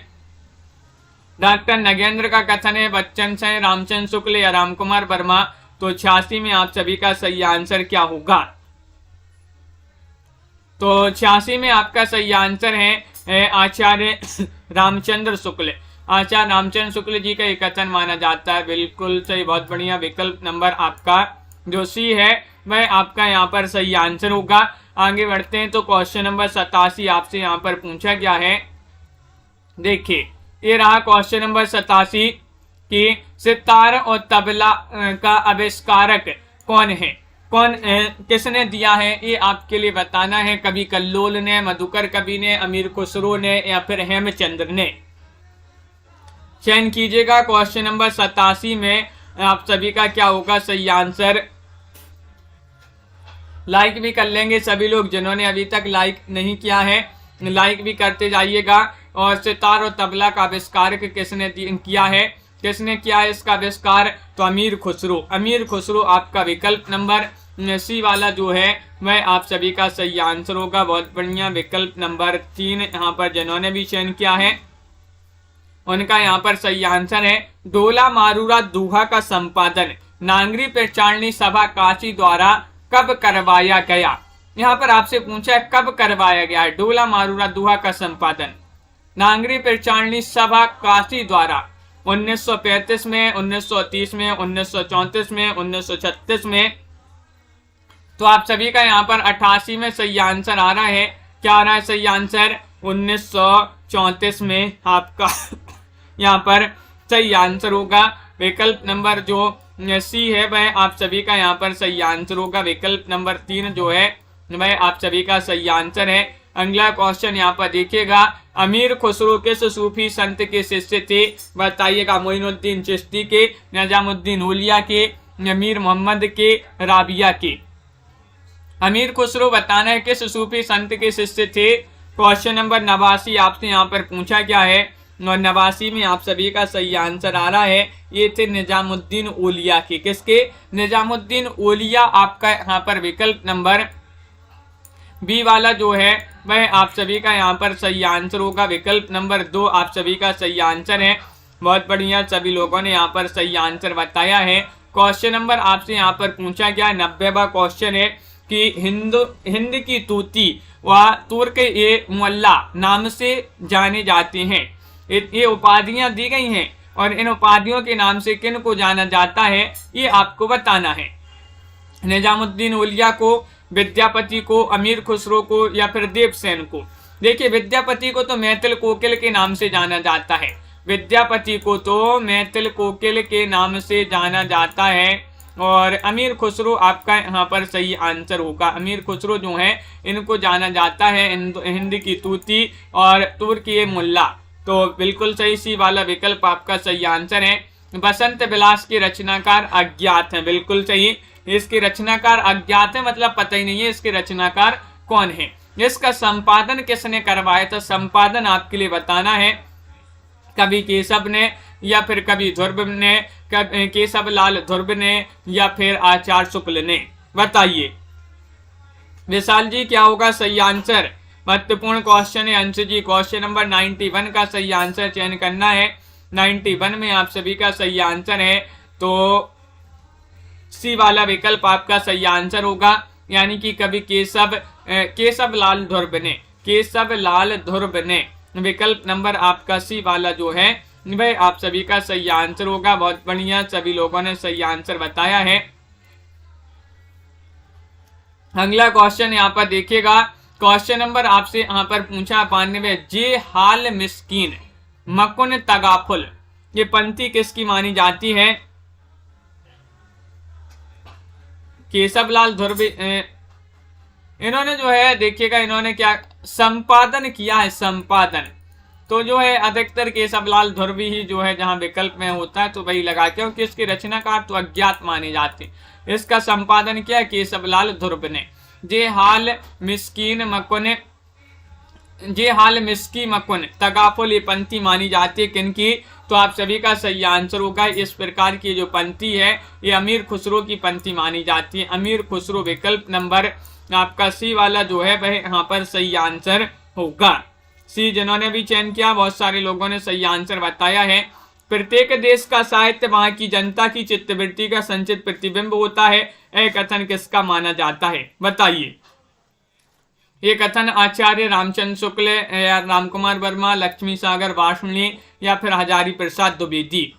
डॉक्टर नगेंद्र का कथन है बच्चन से, रामचंद्र शुक्ल या रामकुमार वर्मा। तो 86 में आप सभी का सही आंसर क्या होगा? तो 86 में आपका सही आंसर है आचार्य रामचंद्र शुक्ल। आचार्य रामचंद्र शुक्ल जी का एक कथन माना जाता है। बिल्कुल सही, बहुत बढ़िया। विकल्प नंबर आपका जो सी है वह आपका यहाँ पर सही आंसर होगा। आगे बढ़ते हैं तो क्वेश्चन नंबर 87 आपसे यहाँ पर पूछा गया है। देखिए, ये रहा क्वेश्चन नंबर 87 कि सितार और तबला का आविष्कारक कौन है? किसने दिया है? ये आपके लिए बताना है। कवि कल्लोल ने, मधुकर कवि ने, अमीर खुसरो ने या फिर हेमचंद्र ने? चयन कीजिएगा। क्वेश्चन नंबर 87 में आप सभी का क्या होगा सही आंसर? लाइक भी कर लेंगे सभी लोग जिन्होंने अभी तक लाइक नहीं किया है, लाइक भी करते जाइएगा। और सितार और तबला का आविष्कार किसने किया है? किसने किया है इसका आविष्कार? तो अमीर खुसरो। अमीर खुसरो आपका विकल्प नंबर सी वाला जो है वह आप सभी का सही आंसर होगा। बहुत बढ़िया। विकल्प नंबर 3 यहाँ पर जिन्होंने भी चयन किया है उनका यहाँ पर सही आंसर है डोला मारूरा दोहा का संपादन नागरी प्रचारणी सभा काशी द्वारा कब करवाया गया। यहाँ पर आपसे पूछा है कब करवाया गया है डोला मारूरा दोहा का संपादन नागरी प्रचारणी सभा काशी द्वारा। 1935 में, 1930 में, 1934 में, 1936 में। तो आप सभी का यहाँ पर 88 में सही आंसर आ रहा है। क्या आ रहा है सही आंसर 1934 में आपका यहाँ पर सही आंसर होगा। विकल्प नंबर जो सी है वह आप सभी का यहाँ पर सही आंसर होगा। विकल्प नंबर 3 जो है वह आप सभी का सही आंसर है। अगला क्वेश्चन यहाँ पर देखिएगा, अमीर खुसरो किस सूफी संत के शिष्य थे, बताइएगा। मोइनुद्दीन चिश्ती के, निजामुद्दीन औलिया के, मीर मोहम्मद के, राबिया के। अमीर खुसरो बताना है किस सूफी संत के शिष्य थे। क्वेश्चन नंबर 89 आपसे यहाँ पर पूछा गया है और 89 में आप सभी का सही आंसर आ रहा है। ये थे निजामुद्दीन औलिया के। किसके? निजामुद्दीन औलिया। आपका यहाँ पर विकल्प नंबर बी वाला जो है वह आप सभी का यहाँ पर सही आंसर होगा। विकल्प नंबर 2 आप सभी का सही आंसर है। बहुत बढ़िया, सभी लोगों ने यहाँ पर सही आंसर बताया है। क्वेश्चन नंबर आपसे यहाँ पर पूछा गया 90वां क्वेश्चन है कि हिंद की तूती व तुर्क ए मुअल्ला नाम से जाने जाते हैं। ये उपाधियां दी गई हैं और इन उपाधियों के नाम से किन को जाना जाता है ये आपको बताना है। निजामुद्दीन औलिया को, विद्यापति को, अमीर खुसरो को या फिर देवसेन को। देखिए विद्यापति को तो मैथिल कोकिल के नाम से जाना जाता है। विद्यापति को तो मैथिल कोकिल के नाम से जाना जाता है और अमीर खुसरो आपका यहाँ पर सही आंसर होगा। अमीर खुसरो जो है इनको जाना जाता है हिंद की तूती और तुर्की मुल्ला। तो बिल्कुल सही सी वाला विकल्प आपका सही आंसर है। बसंत विलास के रचनाकार अज्ञात हैं। बिल्कुल सही, इसके रचनाकार अज्ञात है, मतलब पता ही नहीं है इसके रचनाकार कौन है। इसका संपादन किसने करवाया था? संपादन आपके लिए बताना है। कवि केशव ने या फिर कवि ध्रुव ने, केशव लाल ध्रुव ने या फिर आचार्य शुक्ल ने, बताइए विशाल जी क्या होगा सही आंसर। महत्वपूर्ण क्वेश्चन है अंश जी। क्वेश्चन नंबर 91 का सही आंसर चयन करना है। 91 में आप सभी का सही आंसर है तो सी वाला विकल्प आपका सही आंसर होगा, यानी कि कवि केशव लाल ध्रुव ने, केशव लाल ध्रुव ने। विकल्प नंबर आपका सी वाला जो है वह आप सभी का सही आंसर होगा। बहुत बढ़िया, सभी लोगों ने सही आंसर बताया है। अगला क्वेश्चन यहाँ पर देखिएगा। क्वेश्चन नंबर आपसे यहाँ पर पूछा 92, जे हाल मिस्कीन मकुन तगाफुल, ये पंक्ति किसकी मानी जाती है? केशवलाल ध्रुव इन्होंने जो है देखिएगा इन्होंने क्या संपादन किया है, संपादन। तो जो है अधिकतर केशवलाल ध्रुव ही जो है जहां विकल्प में होता है तो वही लगा, क्योंकि इसके रचनाकार तो अज्ञात माने जाते। इसका संपादन किया केशवलाल ध्रुव ने। जे हाल मिस्की मकुन तगाफुल ये पंक्ति मानी जाती है किनकी? तो आप सभी का सही आंसर होगा। इस प्रकार की जो पंक्ति है ये अमीर खुसरो की पंक्ति मानी जाती है। अमीर खुसरो विकल्प नंबर आपका सी वाला जो है वह यहाँ पर सही आंसर होगा। सी जिन्होंने भी चयन किया बहुत सारे लोगों ने सही आंसर बताया है। प्रत्येक देश का साहित्य वहां की जनता की चित्तवृत्ति का संचित प्रतिबिंब होता है। यह कथन किसका माना जाता है? बताइए। ये कथन आचार्य रामचंद्र शुक्ल या रामकुमार वर्मा, लक्ष्मी सागर वार्ष्णेय या फिर हजारी प्रसाद द्विवेदी।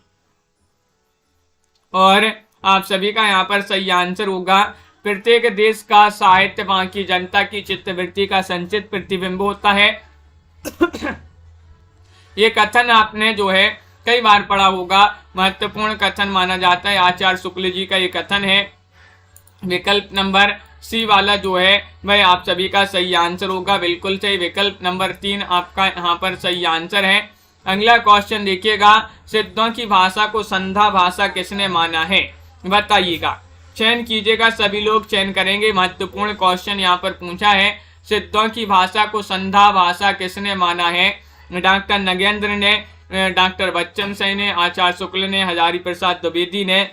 और आप सभी का यहाँ पर सही आंसर होगा प्रत्येक देश का साहित्य वहां की जनता की चित्तवृत्ति का संचित प्रतिबिंब होता है। ये कथन आपने जो है कई बार पढ़ा होगा, महत्वपूर्ण कथन माना जाता है। आचार्य शुक्ल जी का ये कथन है। विकल्प नंबर सी वाला जो है वह आप सभी का सही आंसर होगा। बिल्कुल सही, विकल्प नंबर 3 आपका यहाँ पर सही आंसर है। अगला क्वेश्चन देखिएगा, सिद्धों की भाषा को संधा भाषा किसने माना है? बताइएगा, चयन कीजिएगा, सभी लोग चयन करेंगे। महत्वपूर्ण क्वेश्चन यहाँ पर पूछा है, सिद्धों की भाषा को संधा भाषा किसने माना है? डॉक्टर नगेंद्र ने, डॉक्टर बच्चन सिंह ने, आचार्य शुक्ल ने, हजारी प्रसाद द्विवेदी ने,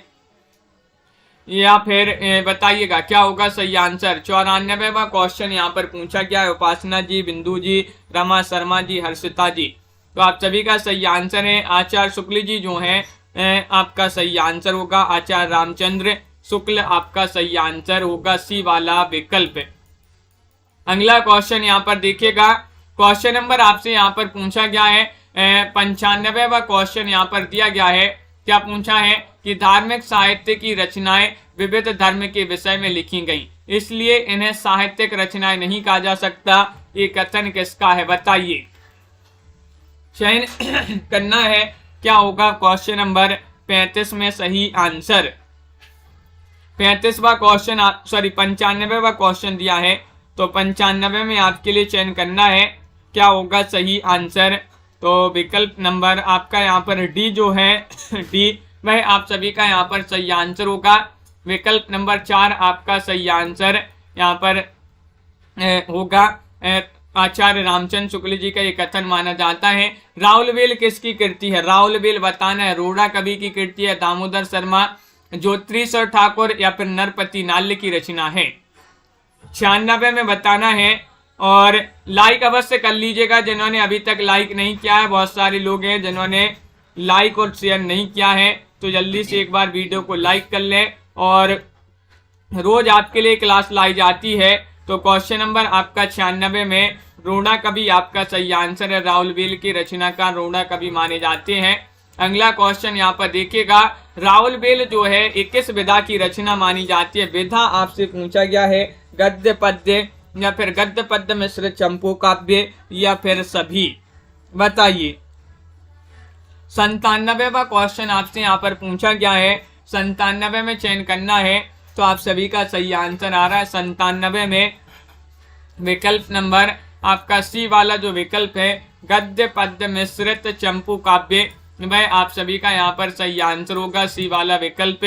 या फिर बताइएगा क्या होगा सही आंसर। 94वां क्वेश्चन यहाँ पर पूछा गया है। उपासना जी, बिंदु जी, रमा शर्मा जी, हर्षिता जी, तो आप सभी का सही आंसर है आचार्य शुक्ल जी जो है आपका सही आंसर होगा। आचार्य रामचंद्र शुक्ल आपका सही आंसर होगा, सी वाला विकल्प। अगला क्वेश्चन यहाँ पर देखिएगा, क्वेश्चन नंबर आपसे यहाँ पर पूछा गया है 95वां क्वेश्चन यहाँ पर दिया गया है। क्या पूछा है कि धार्मिक साहित्य की रचनाएं विविध धर्म के विषय में लिखी गई, इसलिए इन्हें साहित्यिक रचनाएं नहीं कहा जा सकता। ये कथन किसका है बताइए। चयन करना है, क्या होगा क्वेश्चन नंबर 35 में सही आंसर। 35वां क्वेश्चन सॉरी 95वां क्वेश्चन दिया है, तो 95 में आपके लिए चयन करना है क्या होगा सही आंसर। तो विकल्प नंबर आपका यहाँ पर डी जो है डी वह आप सभी का यहाँ पर सही आंसर होगा। विकल्प नंबर 4 आपका सही आंसर यहाँ पर होगा। आचार्य रामचंद्र शुक्ल जी का ये कथन माना जाता है। राउलवेल किसकी कृति है, राउलवेल बताना है। रोड़ा कवि की कृति है, दामोदर शर्मा, ज्योतिषर ठाकुर या फिर नरपति नाल्य की रचना है। 96 में बताना है और लाइक अवश्य कर लीजिएगा जिन्होंने अभी तक लाइक नहीं किया है। बहुत सारे लोग हैं जिन्होंने लाइक और शेयर नहीं किया है, तो जल्दी से एक बार वीडियो को लाइक कर लें। और रोज आपके लिए क्लास लाई जाती है। तो क्वेश्चन नंबर आपका 96 में रोड़ा कवि आपका सही आंसर है। राउलवेल की रचनाकार रोड़ा कवि माने जाते हैं। अगला क्वेश्चन यहाँ पर देखिएगा, राउलवेल जो है 21 विधा की रचना मानी जाती है। विधा आपसे पूछा गया है गद्य पद्य या फिर गद्य पद्य मिश्रित चंपू काव्य या फिर सभी, बताइए। 97वां क्वेश्चन आपसे यहाँ पर पूछा गया है। 97 में चयन करना है, तो आप सभी का सही आंसर आ रहा है 97 में विकल्प नंबर आपका सी वाला जो विकल्प है गद्य पद्य मिश्रित चंपू काव्य, वह आप सभी का यहाँ पर सही आंसर होगा, सी वाला विकल्प।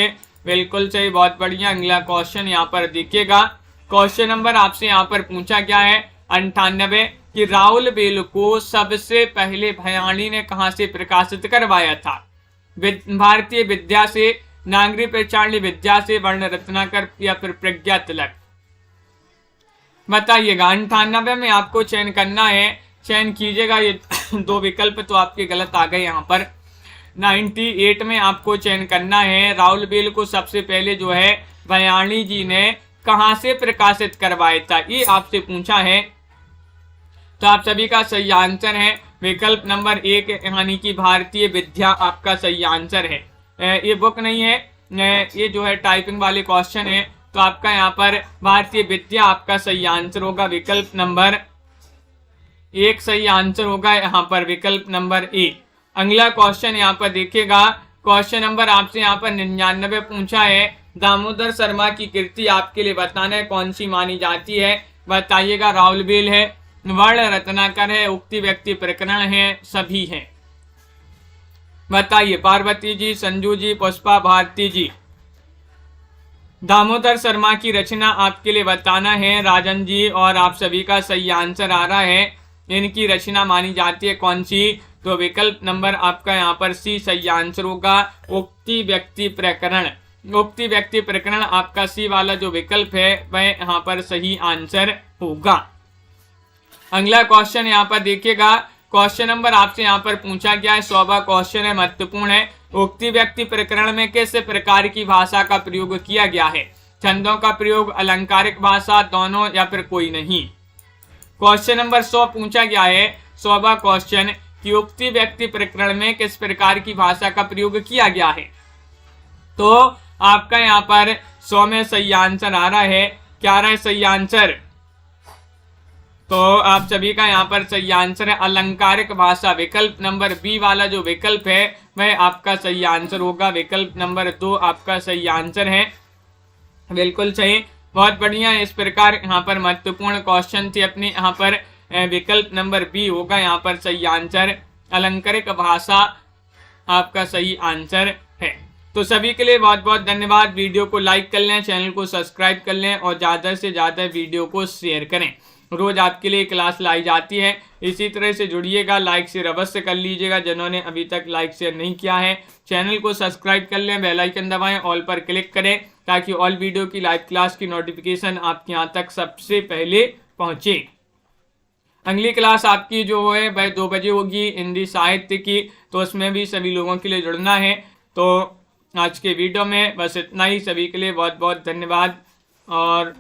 बिल्कुल सही, बहुत बढ़िया। अगला क्वेश्चन यहाँ पर देखिएगा, क्वेश्चन नंबर आपसे यहाँ पर पूछा गया है 98 कि राउलवेल को सबसे पहले भयाणी ने कहाँ से प्रकाशित करवाया था। भारतीय विद्या से, नागरिक प्रचारणी विद्या से, वर्ण रत्नाकर या फिर प्रज्ञा तिलक, बताइएगा। 98 में आपको चयन करना है, चयन कीजिएगा। ये दो विकल्प तो आपके गलत आ गए यहाँ पर। 98 में आपको चयन करना है, राउलवेल को सबसे पहले जो है भयाणी जी ने कहां से प्रकाशित करवाया था, ये आपसे पूछा है। तो आप सभी का सही आंसर है विकल्प नंबर 1 यानी कि भारतीय विद्या आपका सही आंसर है। ये बुक नहीं है, ये जो है टाइपिंग वाले क्वेश्चन है। तो आपका यहाँ पर भारतीय विद्या आपका सही आंसर होगा, विकल्प नंबर 1 सही आंसर होगा यहाँ पर, विकल्प नंबर ए। अगला क्वेश्चन यहाँ पर देखिएगा, क्वेश्चन नंबर आपसे यहाँ पर 99 पूछा है। दामोदर शर्मा की कृति आपके लिए बताना है कौन सी मानी जाती है, बताइएगा। राउलवेल है, वर्ण रत्नाकर है, उक्ति व्यक्ति प्रकरण है, सभी है, बताइए। पार्वती जी, संजू जी, पुष्पा, भारती जी। दामोदर शर्मा की रचना आपके लिए बताना है राजन जी, और आप सभी का सही आंसर आ रहा है। इनकी रचना मानी जाती है कौन सी, तो विकल्प नंबर आपका यहाँ पर सी सही आंसर होगा, उक्ति व्यक्ति प्रकरण। उक्ति व्यक्ति प्रकरण आपका सी वाला जो विकल्प है वह यहाँ पर सही आंसर होगा। अगला क्वेश्चन यहाँ पर देखिएगा, क्वेश्चन नंबर आपसे यहाँ पर पूछा गया है, 100वां क्वेश्चन है, महत्वपूर्ण है। उक्ति व्यक्ति प्रकरण में किस प्रकार की भाषा का प्रयोग किया गया है, छंदों का प्रयोग, अलंकारिक भाषा, दोनों या फिर कोई नहीं। क्वेश्चन नंबर 100 पूछा गया है, 100वां क्वेश्चन कि उक्ति व्यक्ति प्रकरण में किस प्रकार की भाषा का प्रयोग किया गया है। तो आपका यहाँ पर 100 में सही आंसर आ रहा है, क्या आ रहा है सही आंसर, तो आप सभी का यहाँ पर सही आंसर है अलंकारिक भाषा। विकल्प नंबर बी वाला जो विकल्प है वह आपका सही आंसर होगा, विकल्प नंबर 2 आपका सही आंसर है, बिल्कुल सही, बहुत बढ़िया। इस प्रकार यहाँ पर महत्वपूर्ण क्वेश्चन थे अपने यहाँ पर, विकल्प नंबर बी होगा यहाँ पर सही आंसर, अलंकारिक भाषा आपका सही आंसर है। तो सभी के लिए बहुत बहुत धन्यवाद। वीडियो को लाइक कर लें, चैनल को सब्सक्राइब कर लें और ज़्यादा से ज़्यादा वीडियो को शेयर करें। रोज आपके लिए क्लास लाई जाती है, इसी तरह से जुड़िएगा। लाइक शेयर अवश्य कर लीजिएगा जिन्होंने अभी तक लाइक शेयर नहीं किया है। चैनल को सब्सक्राइब कर लें, बेल आइकन दबाएं, ऑल पर क्लिक करें ताकि ऑल वीडियो की लाइव क्लास की नोटिफिकेशन आपके यहाँ तक सबसे पहले पहुँचे। अगली क्लास आपकी जो है वह 2 बजे होगी हिंदी साहित्य की, तो उसमें भी सभी लोगों के लिए जुड़ना है। तो आज के वीडियो में बस इतना ही। सभी के लिए बहुत बहुत धन्यवाद और